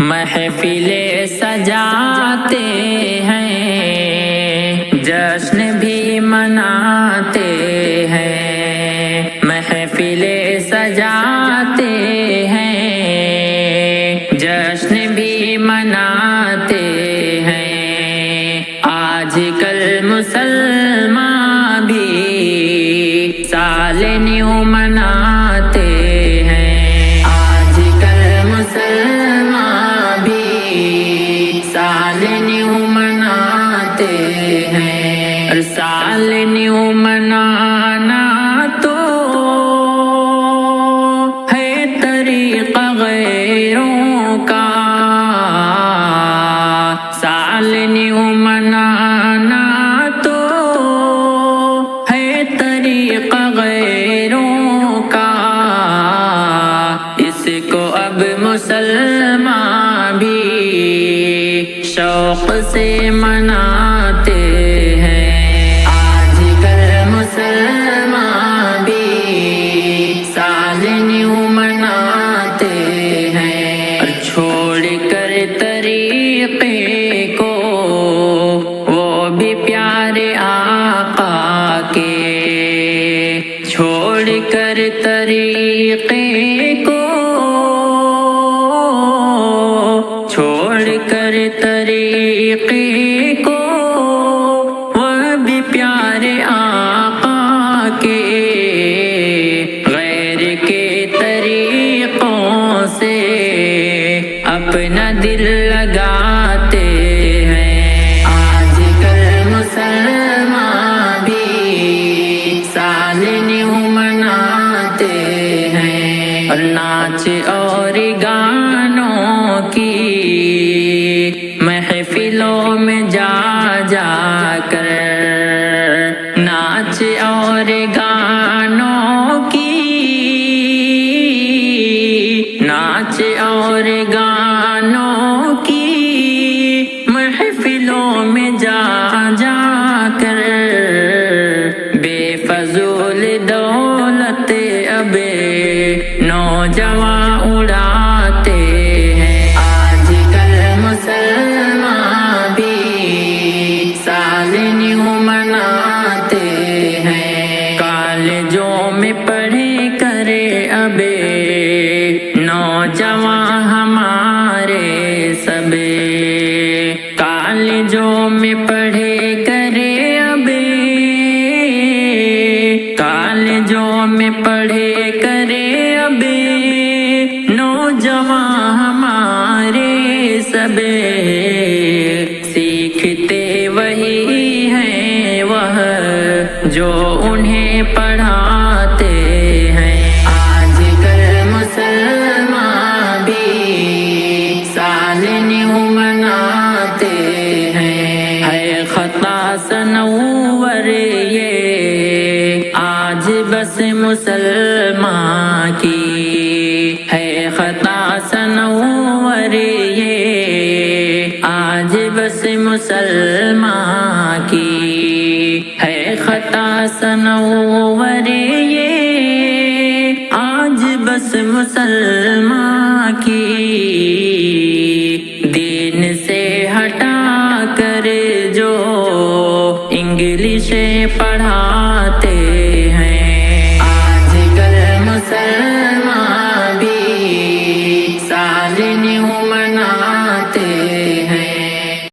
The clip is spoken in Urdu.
محفلیں سجاتے ہیں، جشن بھی مناتے ہیں، محفلیں سجاتے ہیں، جشن بھی مناتے ہیں۔ آج کل مسلمان بھی سال نیو مناتے ہیں، آج کل مسلمان بھی سال نیو مناتے ہیں۔ اور سال نیو منانا تو ہے طریقہ غیروں کا، سال نیو منانا تو ہے طریقہ غیروں کا، اس کو اب مسلمان بھی شوق سے مناتے ہیں۔ آج کل مسلمان بھی سال نیو مناتے ہیں، اور چھوڑ کر طریقے کو وہ بھی پیارے آقا کے، چھوڑ کر طریقے کو، چھوڑ کر طریقے کو، وہ بھی پیارے آقا کے، غیر کے طریقوں سے اپنا دل لگاتے ہیں۔ آج کل مسلمان بھی سال نیو مناتے ہیں، اور ناچ اور گانوں کی محفلوں میں جا جا کر، ناچ اور گانوں کی، ناچ اور گانوں کی محفلوں میں جا جا کر، بے فضول دولت اب نوجوان اڑاتے ہیں۔ آج کل مسلمان بھی سال نیو مناتے ہیں، کالجوں میں پڑھے کرے اب نوجوان ہمارے سب، کالجوں میں پڑھے کرے اب، کالجوں میں پڑھے کرے اب نوجوان ہمارے سب، سیکھتے وہی ہیں وہ جو انہیں پڑھاتے ہیں۔ آج کل مسلمان بھی سال نیو مناتے ہیں، ہے خطا سنور یہ آج بس مسلمان کی، ہے خطا سنور یہ آج بس مسلمان کی، ہے خطا سنور یہ آج بس مسلمان کی، دین سے ہٹا کر جو انگلش پڑھاتے